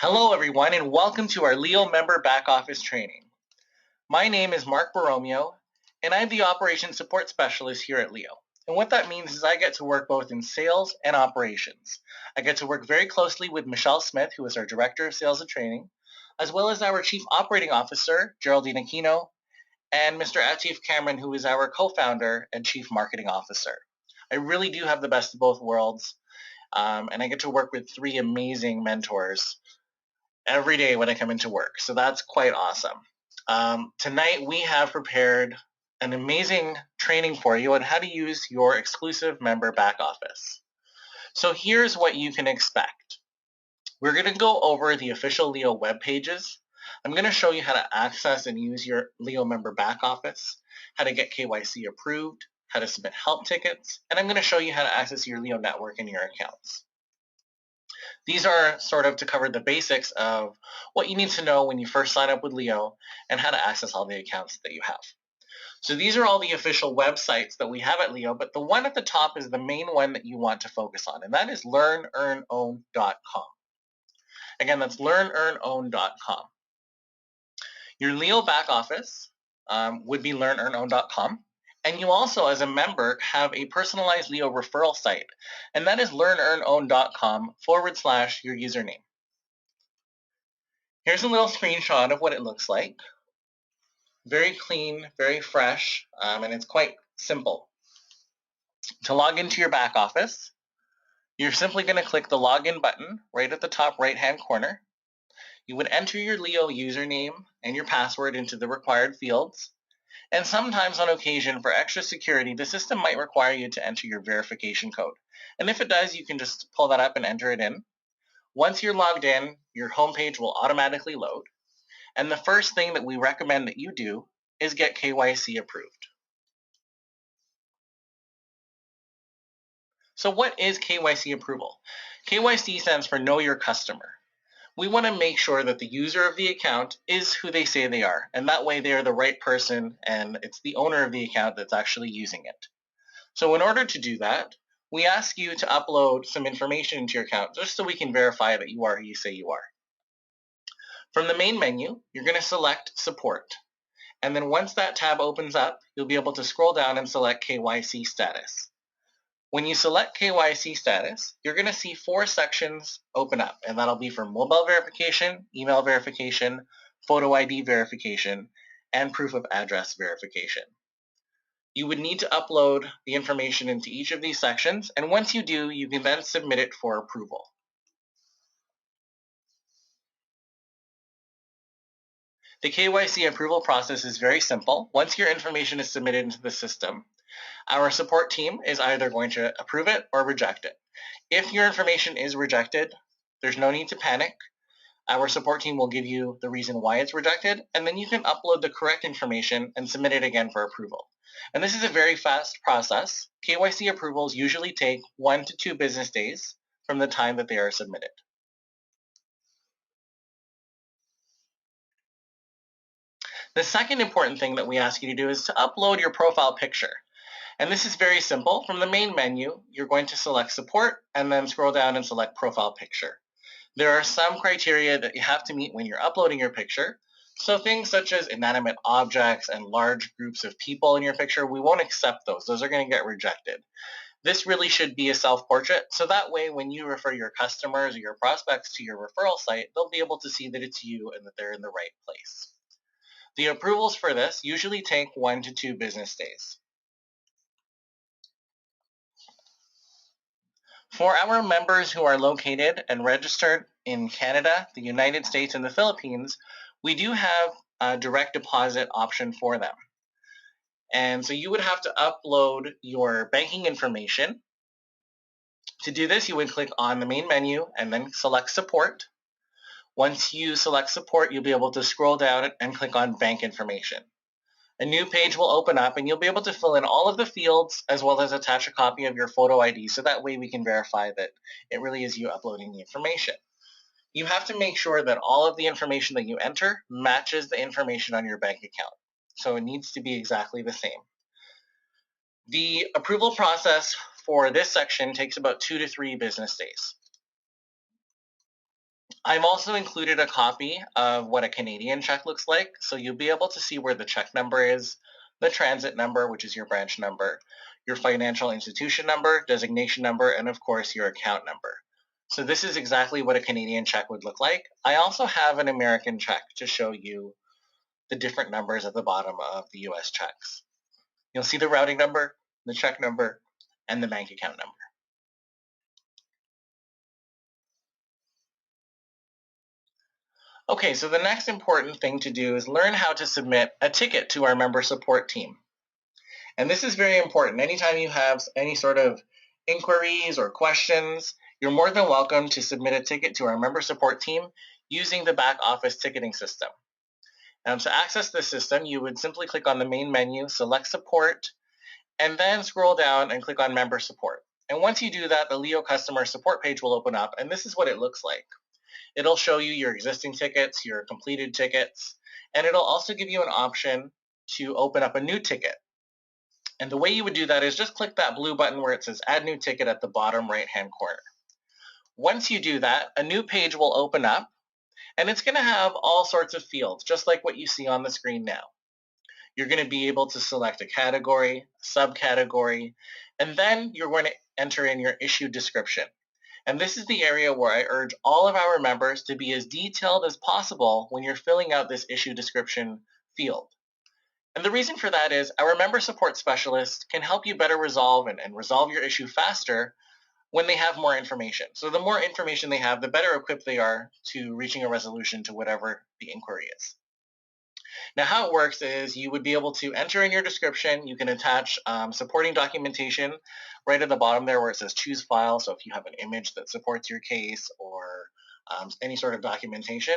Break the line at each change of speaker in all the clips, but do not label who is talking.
Hello everyone and welcome to our Leo member back office training. My name is Mark Borromeo and I'm the operations support specialist here at Leo. And what that means is I get to work both in sales and operations. I get to work very closely with Michelle Smith, who is our Director of Sales and Training, as well as our Chief Operating Officer, Geraldine Aquino, and Mr. Atif Cameron, who is our co-founder and Chief Marketing Officer. I really do have the best of both worlds, and I get to work with three amazing mentors every day when I come into work. So that's quite awesome. Tonight we have prepared an amazing training for you on how to use your exclusive member back office. So here's what you can expect. We're going to go over the official Leo web pages. I'm going to show you how to access and use your Leo member back office, how to get KYC approved, how to submit help tickets, and I'm going to show you how to access your Leo network and your accounts. These are sort of to cover the basics of what you need to know when you first sign up with Leo and how to access all the accounts that you have. So these are all the official websites that we have at Leo, but the one at the top is the main one that you want to focus on, and that is learnearnown.com. Again, that's learnearnown.com. Your Leo back office would be learnearnown.com. And you also, as a member, have a personalized Leo referral site, and that is learnearnown.com/your username. Here's a little screenshot of what it looks like. Very clean, very fresh, and it's quite simple. To log into your back office, you're simply going to click the login button right at the top right-hand corner. You would enter your Leo username and your password into the required fields. And sometimes on occasion, for extra security, the system might require you to enter your verification code. And if it does, you can just pull that up and enter it in. Once you're logged in, your homepage will automatically load. And the first thing that we recommend that you do is get KYC approved. So what is KYC approval? KYC stands for Know Your Customer. We want to make sure that the user of the account is who they say they are, and that way they are the right person and it's the owner of the account that's actually using it. So in order to do that, we ask you to upload some information into your account just so we can verify that you are who you say you are. From the main menu, you're going to select Support. And then once that tab opens up, you'll be able to scroll down and select KYC Status. When you select KYC status, you're going to see 4 sections open up, and that'll be for mobile verification, email verification, photo ID verification, and proof of address verification. You would need to upload the information into each of these sections, and once you do, you can then submit it for approval. The KYC approval process is very simple. Once your information is submitted into the system, our support team is either going to approve it or reject it. If your information is rejected, there's no need to panic. Our support team will give you the reason why it's rejected, and then you can upload the correct information and submit it again for approval. And this is a very fast process. KYC approvals usually take 1 to 2 business days from the time that they are submitted. The second important thing that we ask you to do is to upload your profile picture. And this is very simple. From the main menu, you're going to select Support and then scroll down and select Profile Picture. There are some criteria that you have to meet when you're uploading your picture. So things such as inanimate objects and large groups of people in your picture, we won't accept those. Those are going to get rejected. This really should be a self-portrait, so that way when you refer your customers or your prospects to your referral site, they'll be able to see that it's you and that they're in the right place. The approvals for this usually take 1 to 2 business days. For our members who are located and registered in Canada, the United States, and the Philippines, we do have a direct deposit option for them. And so you would have to upload your banking information. To do this, you would click on the main menu and then select Support. Once you select Support, you'll be able to scroll down and click on Bank Information. A new page will open up and you'll be able to fill in all of the fields as well as attach a copy of your photo ID, so that way we can verify that it really is you uploading the information. You have to make sure that all of the information that you enter matches the information on your bank account. So it needs to be exactly the same. The approval process for this section takes about 2 to 3 business days. I've also included a copy of what a Canadian check looks like, so you'll be able to see where the check number is, the transit number, which is your branch number, your financial institution number, designation number, and of course your account number. So this is exactly what a Canadian check would look like. I also have an American check to show you the different numbers at the bottom of the US checks. You'll see the routing number, the check number, and the bank account number. Okay, so the next important thing to do is learn how to submit a ticket to our member support team. And this is very important. Anytime you have any sort of inquiries or questions, you're more than welcome to submit a ticket to our member support team using the back office ticketing system. To access this system, you would simply click on the main menu, select support, and then scroll down and click on member support. And once you do that, the Leo customer support page will open up, and this is what it looks like. It'll show you your existing tickets, your completed tickets, and it'll also give you an option to open up a new ticket. And the way you would do that is just click that blue button where it says Add New Ticket at the bottom right-hand corner. Once you do that, a new page will open up, and it's going to have all sorts of fields, just like what you see on the screen now. You're going to be able to select a category, subcategory, and then you're going to enter in your issue description. And this is the area where I urge all of our members to be as detailed as possible when you're filling out this issue description field. And the reason for that is our member support specialist can help you better resolve and resolve your issue faster when they have more information. So the more information they have, the better equipped they are to reaching a resolution to whatever the inquiry is. Now, how it works is you would be able to enter in your description. You can attach supporting documentation right at the bottom there where it says choose file. So if you have an image that supports your case or any sort of documentation,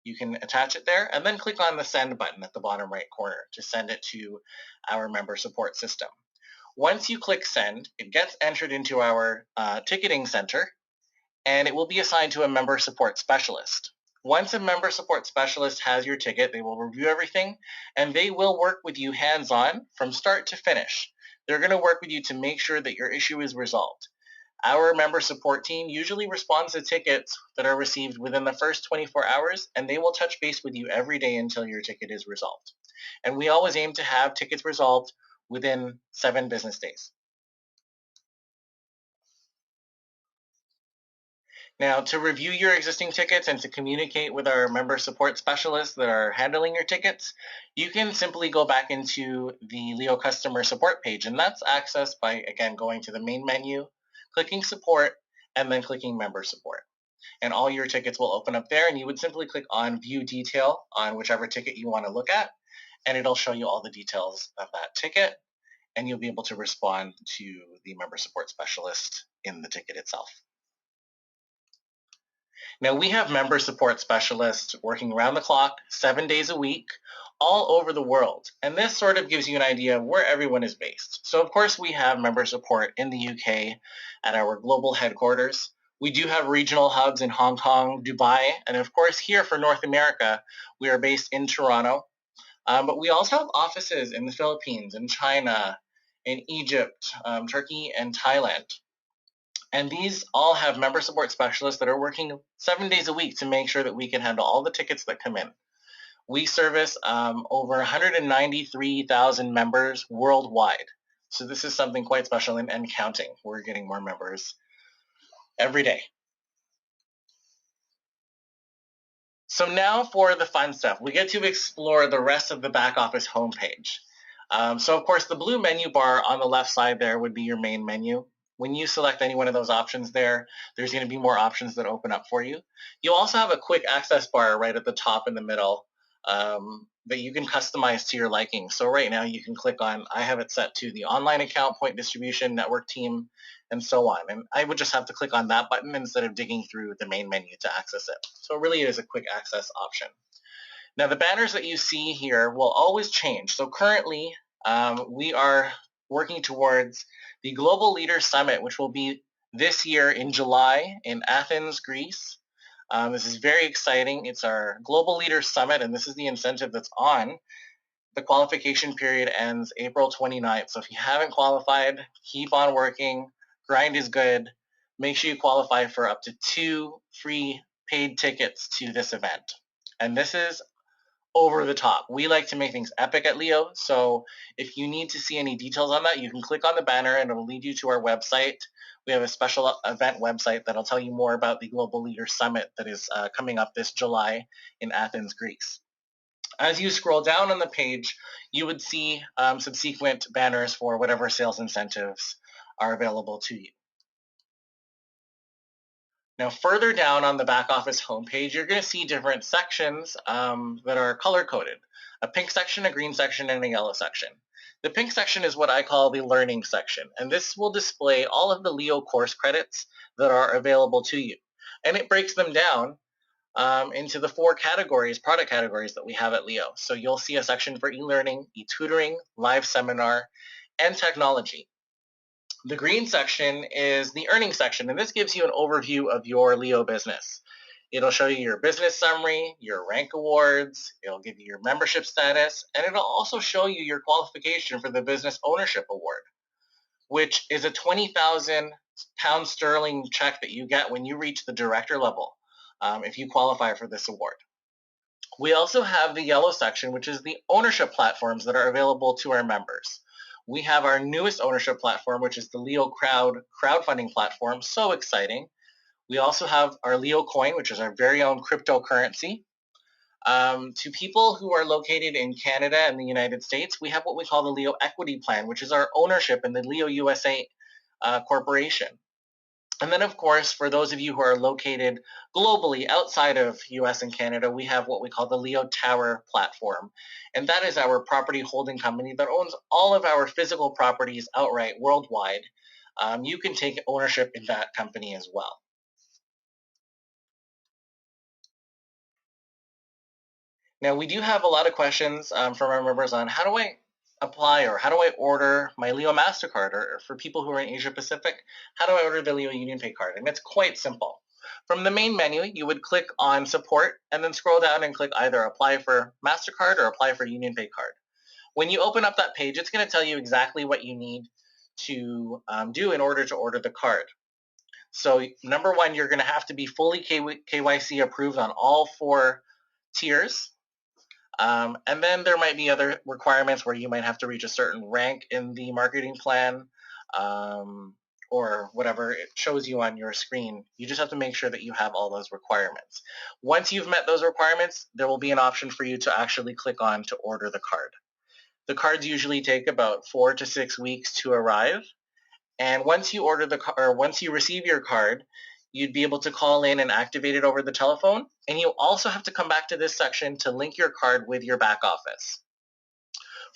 you can attach it there and then click on the send button at the bottom right corner to send it to our member support system. Once you click send, it gets entered into our ticketing center and it will be assigned to a member support specialist. Once a member support specialist has your ticket, they will review everything and they will work with you hands-on from start to finish. They're going to work with you to make sure that your issue is resolved. Our member support team usually responds to tickets that are received within the first 24 hours, and they will touch base with you every day until your ticket is resolved. And we always aim to have tickets resolved within 7 business days. Now, to review your existing tickets and to communicate with our member support specialists that are handling your tickets, you can simply go back into the Leo customer support page, and that's accessed by, again, going to the main menu, clicking support, and then clicking member support. And all your tickets will open up there, and you would simply click on view detail on whichever ticket you want to look at, and it'll show you all the details of that ticket, and you'll be able to respond to the member support specialist in the ticket itself. Now, we have member support specialists working around the clock, 7 days a week, all over the world. And this sort of gives you an idea of where everyone is based. So, of course, we have member support in the UK at our global headquarters. We do have regional hubs in Hong Kong, Dubai, and of course, here for North America, we are based in Toronto. But we also have offices in the Philippines, in China, in Egypt, Turkey, and Thailand. And these all have member support specialists that are working 7 days a week to make sure that we can handle all the tickets that come in. We service over 193,000 members worldwide. So this is something quite special and counting. We're getting more members every day. So now for the fun stuff. We get to explore the rest of the back office homepage. So of course, the blue menu bar on the left side there would be your main menu. When you select any one of those options there, there's going to be more options that open up for you. You'll also have a quick access bar right at the top in the middle that you can customize to your liking. So right now you can click on, I have it set to the online account, point distribution, network team, and so on. And I would just have to click on that button instead of digging through the main menu to access it. So it really is a quick access option. Now the banners that you see here will always change. So currently we are working towards the Global Leaders Summit, which will be this year in July in Athens, Greece. This is very exciting. It's our Global Leaders Summit, and this is the incentive that's on. The qualification period ends April 29th. So if you haven't qualified, keep on working. Grind is good. Make sure you qualify for up to 2 free paid tickets to this event. And this is over the top. We like to make things epic at Leo, so if you need to see any details on that, you can click on the banner and it'll lead you to our website. We have a special event website that'll tell you more about the Global Leader Summit that is coming up this July in Athens, Greece. As you scroll down on the page, you would see subsequent banners for whatever sales incentives are available to you. Now, further down on the back office homepage, you're going to see different sections that are color-coded. A pink section, a green section, and a yellow section. The pink section is what I call the learning section, and this will display all of the Leo course credits that are available to you. And it breaks them down into the 4 categories, product categories that we have at Leo. So you'll see a section for e-learning, e-tutoring, live seminar, and technology. The green section is the earnings section, and this gives you an overview of your Leo business. It'll show you your business summary, your rank awards, it'll give you your membership status, and it'll also show you your qualification for the Business Ownership Award, which is a £20,000 sterling check that you get when you reach the director level if you qualify for this award. We also have the yellow section, which is the ownership platforms that are available to our members. We have our newest ownership platform, which is the LEOCrowd crowdfunding platform. So exciting. We also have our Leocoin, which is our very own cryptocurrency. To people who are located in Canada and the United States, we have what we call the Leo Equity Plan, which is our ownership in the Leo USA corporation. And then, of course, for those of you who are located globally outside of US and Canada, we have what we call the Leo Tower platform. And that is our property holding company that owns all of our physical properties outright worldwide. You can take ownership in that company as well. Now, we do have a lot of questions from our members on how do I apply or how do I order my Leo MasterCard, or for people who are in Asia Pacific, how do I order the Leo UnionPay card? And it's quite simple. From the main menu, you would click on support and then scroll down and click either apply for MasterCard or apply for UnionPay card. When you open up that page, it's going to tell you exactly what you need to do in order to order the card. So number one, you're going to have to be fully KYC approved on all 4 tiers. And then there might be other requirements where you might have to reach a certain rank in the marketing plan or whatever it shows you on your screen. You just have to make sure that you have all those requirements. Once you've met those requirements, there will be an option for you to actually click on to order the card. The cards usually take about 4 to 6 weeks to arrive. And once you order once you receive your card, you'd be able to call in and activate it over the telephone. And you also have to come back to this section to link your card with your back office.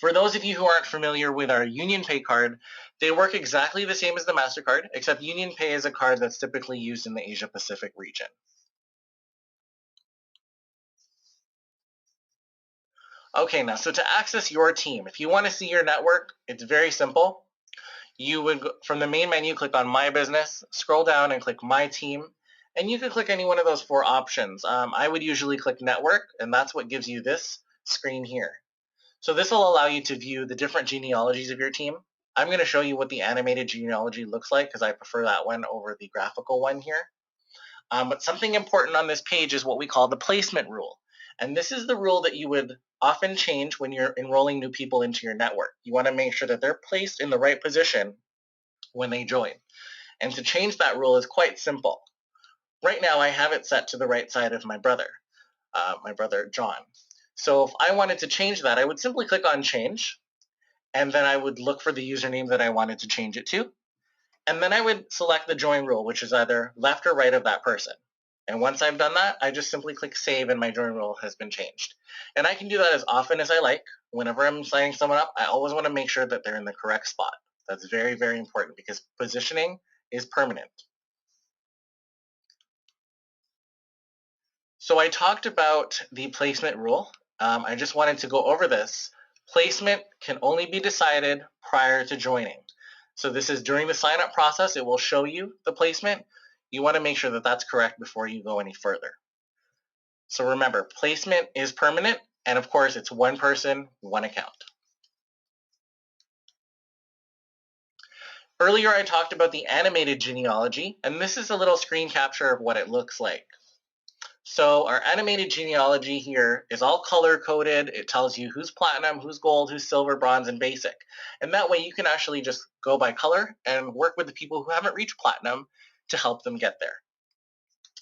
For those of you who aren't familiar with our UnionPay card, they work exactly the same as the MasterCard, except UnionPay is a card that's typically used in the Asia Pacific region. Okay, now, so to access your team, if you want to see your network, it's very simple. You would, from the main menu, click on My Business, scroll down and click My Team, and you can click any one of those 4 options. I would usually click Network, and that's what gives you this screen here. So this will allow you to view the different genealogies of your team. I'm going to show you what the animated genealogy looks like because I prefer that one over the graphical one here. But something important on this page is what we call the placement rule. And this is the rule that you would often change when you're enrolling new people into your network. You want to make sure that they're placed in the right position when they join. And to change that rule is quite simple. Right now, I have it set to the right side of my brother John. So if I wanted to change that, I would simply click on Change, and then I would look for the username that I wanted to change it to. And then I would select the join rule, which is either left or right of that person. And once I've done that, I just simply click Save, and my join rule has been changed. And I can do that as often as I like. Whenever I'm signing someone up, I always want to make sure that they're in the correct spot. That's very, very important because positioning is permanent. So I talked about the placement rule. I just wanted to go over this. Placement can only be decided prior to joining. So this is during the sign-up process. It will show you the placement. You want to make sure that that's correct before you go any further. So remember, placement is permanent, and of course, it's one person, one account. Earlier, I talked about the animated genealogy, and this is a little screen capture of what it looks like. So our animated genealogy here is all color coded. It tells you who's platinum, who's gold, who's silver, bronze, and basic. And that way you can actually just go by color and work with the people who haven't reached platinum to help them get there.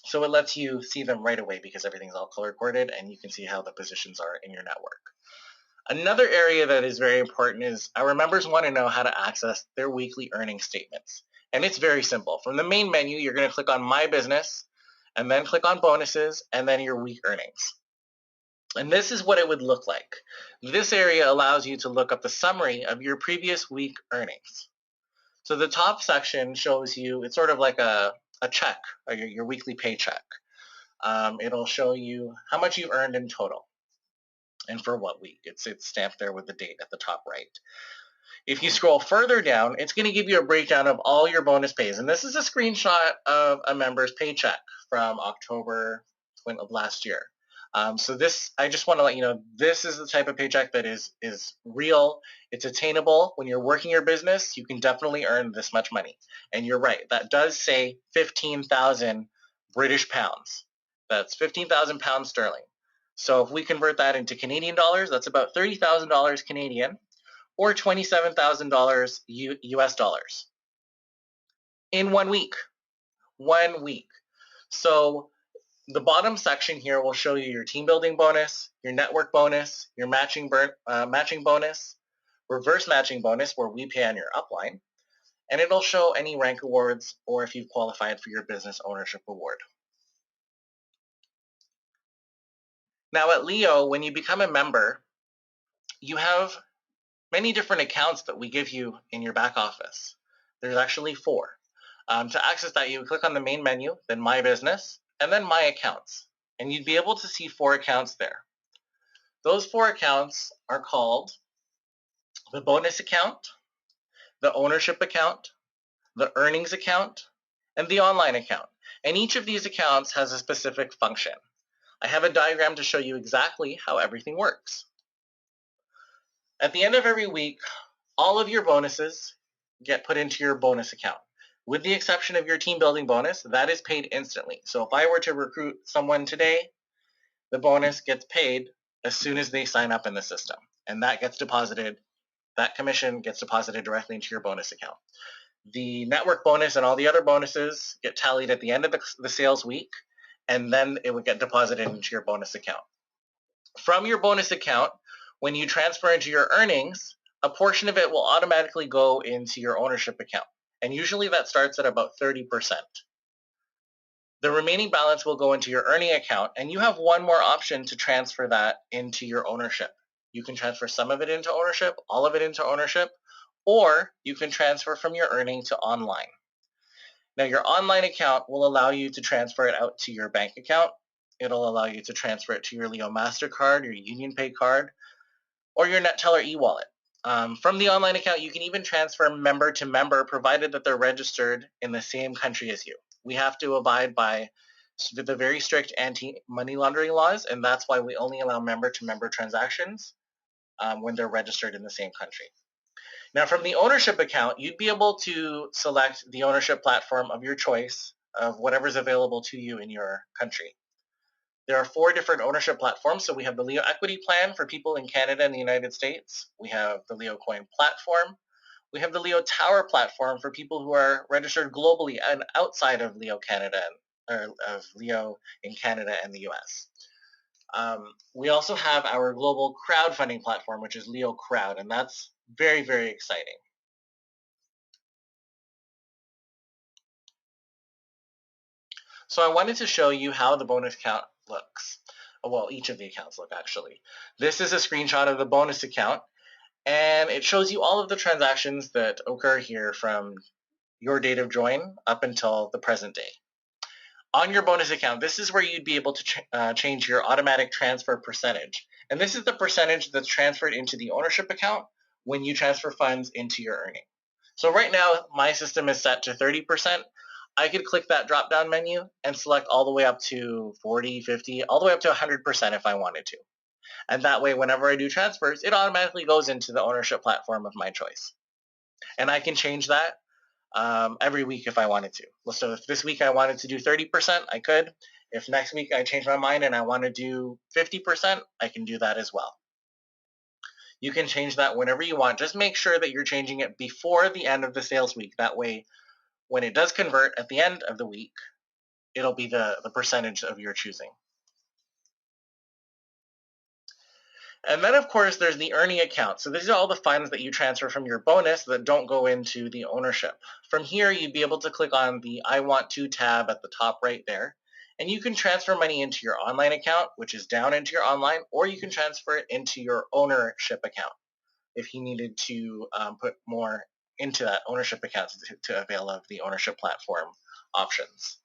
So it lets you see them right away because everything's all color coded and you can see how the positions are in your network. Another area that is very important is our members want to know how to access their weekly earning statements. And it's very simple. From the main menu, you're going to click on My Business, and then click on Bonuses, and then your week earnings. And this is what it would look like. This area allows you to look up the summary of your previous week earnings. So the top section shows you, it's sort of like a check, or your weekly paycheck. It'll show you how much you've earned in total and for what week. It's stamped there with the date at the top right. If you scroll further down, it's going to give you a breakdown of all your bonus pays. And this is a screenshot of a member's paycheck from October of last year. So this, I just want to let you know, this is the type of paycheck that is real. It's attainable. When you're working your business, you can definitely earn this much money. And you're right, that does say 15,000 British pounds. That's 15,000 pounds sterling. So if we convert that into Canadian dollars, that's about $30,000 Canadian, or $27,000 US dollars in 1 week. 1 week. So the bottom section here will show you your team building bonus, your network bonus, your matching bonus, reverse matching bonus where we pay on your upline, and it'll show any rank awards or if you've qualified for your business ownership award. Now at Leo, when you become a member, you have many different accounts that we give you in your back office. There's actually 4. To access that, you click on the main menu, then My Business, and then My Accounts. And you'd be able to see 4 accounts there. Those 4 accounts are called the bonus account, the ownership account, the earnings account, and the online account. And each of these accounts has a specific function. I have a diagram to show you exactly how everything works. At the end of every week, all of your bonuses get put into your bonus account. With the exception of your team building bonus, that is paid instantly. So if I were to recruit someone today, the bonus gets paid as soon as they sign up in the system. And that gets deposited, that commission gets deposited directly into your bonus account. The network bonus and all the other bonuses get tallied at the end of the sales week, and then it would get deposited into your bonus account. From your bonus account, when you transfer into your earnings, a portion of it will automatically go into your ownership account. And usually that starts at about 30%. The remaining balance will go into your earning account, and you have one more option to transfer that into your ownership. You can transfer some of it into ownership, all of it into ownership, or you can transfer from your earning to online. Now, your online account will allow you to transfer it out to your bank account. It'll allow you to transfer it to your Leo MasterCard, your UnionPay card, or your NetTeller e-wallet. From the online account, you can even transfer member to member, provided that they're registered in the same country as you. We have to abide by the very strict anti-money laundering laws, and that's why we only allow member-to-member transactions when they're registered in the same country. Now, from the ownership account, you'd be able to select the ownership platform of your choice of whatever's available to you in your country. There are 4 different ownership platforms. So we have the Leo Equity Plan for people in Canada and the United States. We have the Leocoin platform. We have the Leo Tower platform for people who are registered globally and outside of Leo Canada, or of Leo in Canada and the US. We also have our global crowdfunding platform, which is LEOCrowd, and that's very, very exciting. So I wanted to show you how the bonus account looks. Well, each of the accounts look actually. This is a screenshot of the bonus account, and it shows you all of the transactions that occur here from your date of join up until the present day. On your bonus account, this is where you'd be able to change your automatic transfer percentage. And this is the percentage that's transferred into the ownership account when you transfer funds into your earning. So right now, my system is set to 30%. I could click that drop-down menu and select all the way up to 40, 50, all the way up to 100% if I wanted to. And that way, whenever I do transfers, it automatically goes into the ownership platform of my choice. And I can change that every week if I wanted to. So if this week I wanted to do 30%, I could. If next week I change my mind and I want to do 50%, I can do that as well. You can change that whenever you want. Just make sure that you're changing it before the end of the sales week. That way, when it does convert at the end of the week, it'll be the percentage of your choosing. And then, of course, there's the earning account. So these are all the funds that you transfer from your bonus that don't go into the ownership. From here, you'd be able to click on the I Want To tab at the top right there. And you can transfer money into your online account, which is down into your online, or you can transfer it into your ownership account if you needed to put more into that ownership account to avail of the ownership platform options.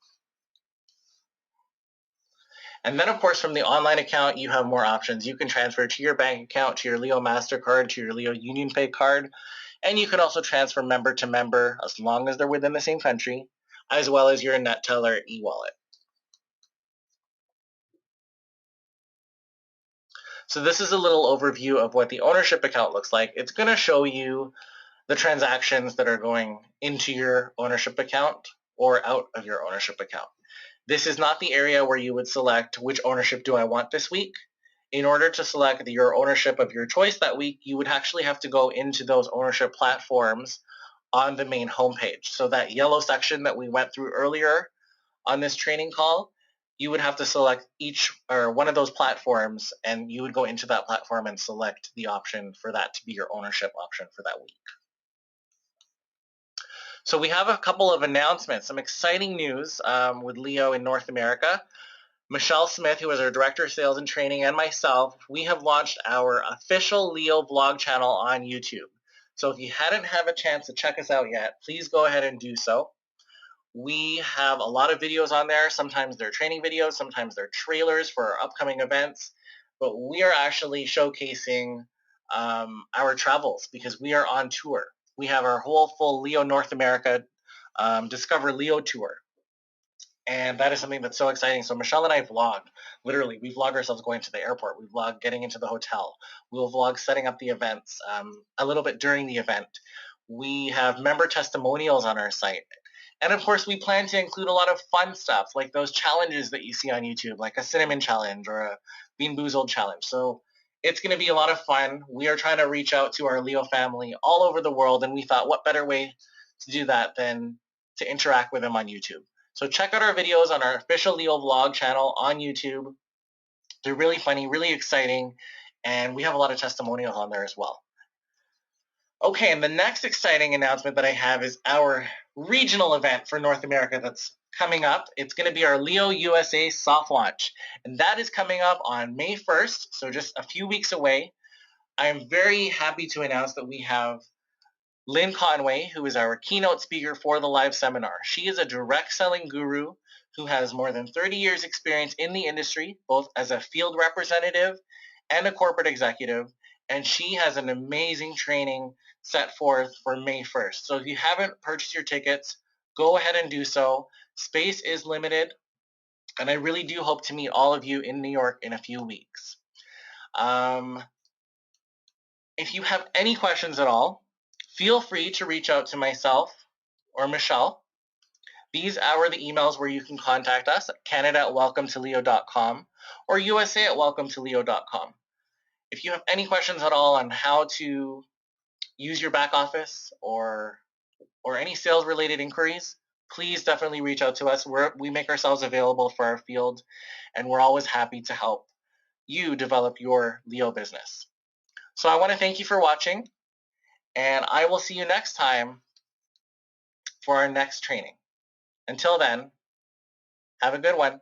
And then, of course, from the online account, you have more options. You can transfer to your bank account, to your Leo MasterCard, to your Leo UnionPay card, and you can also transfer member to member as long as they're within the same country, as well as your NetTeller e-wallet. So this is a little overview of what the ownership account looks like. It's going to show you the transactions that are going into your ownership account or out of your ownership account. This is not the area where you would select which ownership do I want this week. In order to select your ownership of your choice that week, you would actually have to go into those ownership platforms on the main homepage. So that yellow section that we went through earlier on this training call, you would have to select each or one of those platforms, and you would go into that platform and select the option for that to be your ownership option for that week. So we have a couple of announcements, some exciting news with Leo in North America. Michelle Smith, who is our Director of Sales and Training, and myself, we have launched our official Leo vlog channel on YouTube. So if you hadn't had a chance to check us out yet, please go ahead and do so. We have a lot of videos on there. Sometimes they're training videos, sometimes they're trailers for our upcoming events, but we are actually showcasing our travels because we are on tour. We have our whole full Leo North America Discover Leo tour. And that is something that's so exciting. So Michelle and I vlog. Literally, we vlog ourselves going to the airport. We vlog getting into the hotel. We'll vlog setting up the events a little bit during the event. We have member testimonials on our site. And of course, we plan to include a lot of fun stuff, like those challenges that you see on YouTube, like a cinnamon challenge or a Bean Boozled challenge. So it's going to be a lot of fun. We are trying to reach out to our Leo family all over the world, and we thought, what better way to do that than to interact with them on YouTube? So check out our videos on our official Leo vlog channel on YouTube. They're really funny, really exciting, and we have a lot of testimonials on there as well. Okay, and the next exciting announcement that I have is our regional event for North America that's coming up. It's going to be our Leo USA soft launch, and that is coming up on May 1st, so just a few weeks away. I am very happy to announce that we have Lynn Conway, who is our keynote speaker for the live seminar. She is a direct selling guru who has more than 30 years experience in the industry, both as a field representative and a corporate executive. And she has an amazing training set forth for May 1st. So if you haven't purchased your tickets, go ahead and do so. Space is limited, and I really do hope to meet all of you in New York in a few weeks. If you have any questions at all, feel free to reach out to myself or Michelle. These are the emails where you can contact us at Canada@welcometoleo.com or USA@welcometoleo.com. If you have any questions at all on how to use your back office or any sales related inquiries, please definitely reach out to us. We make ourselves available for our field, and we're always happy to help you develop your Leo business. So I want to thank you for watching, and I will see you next time for our next training. Until then, have a good one.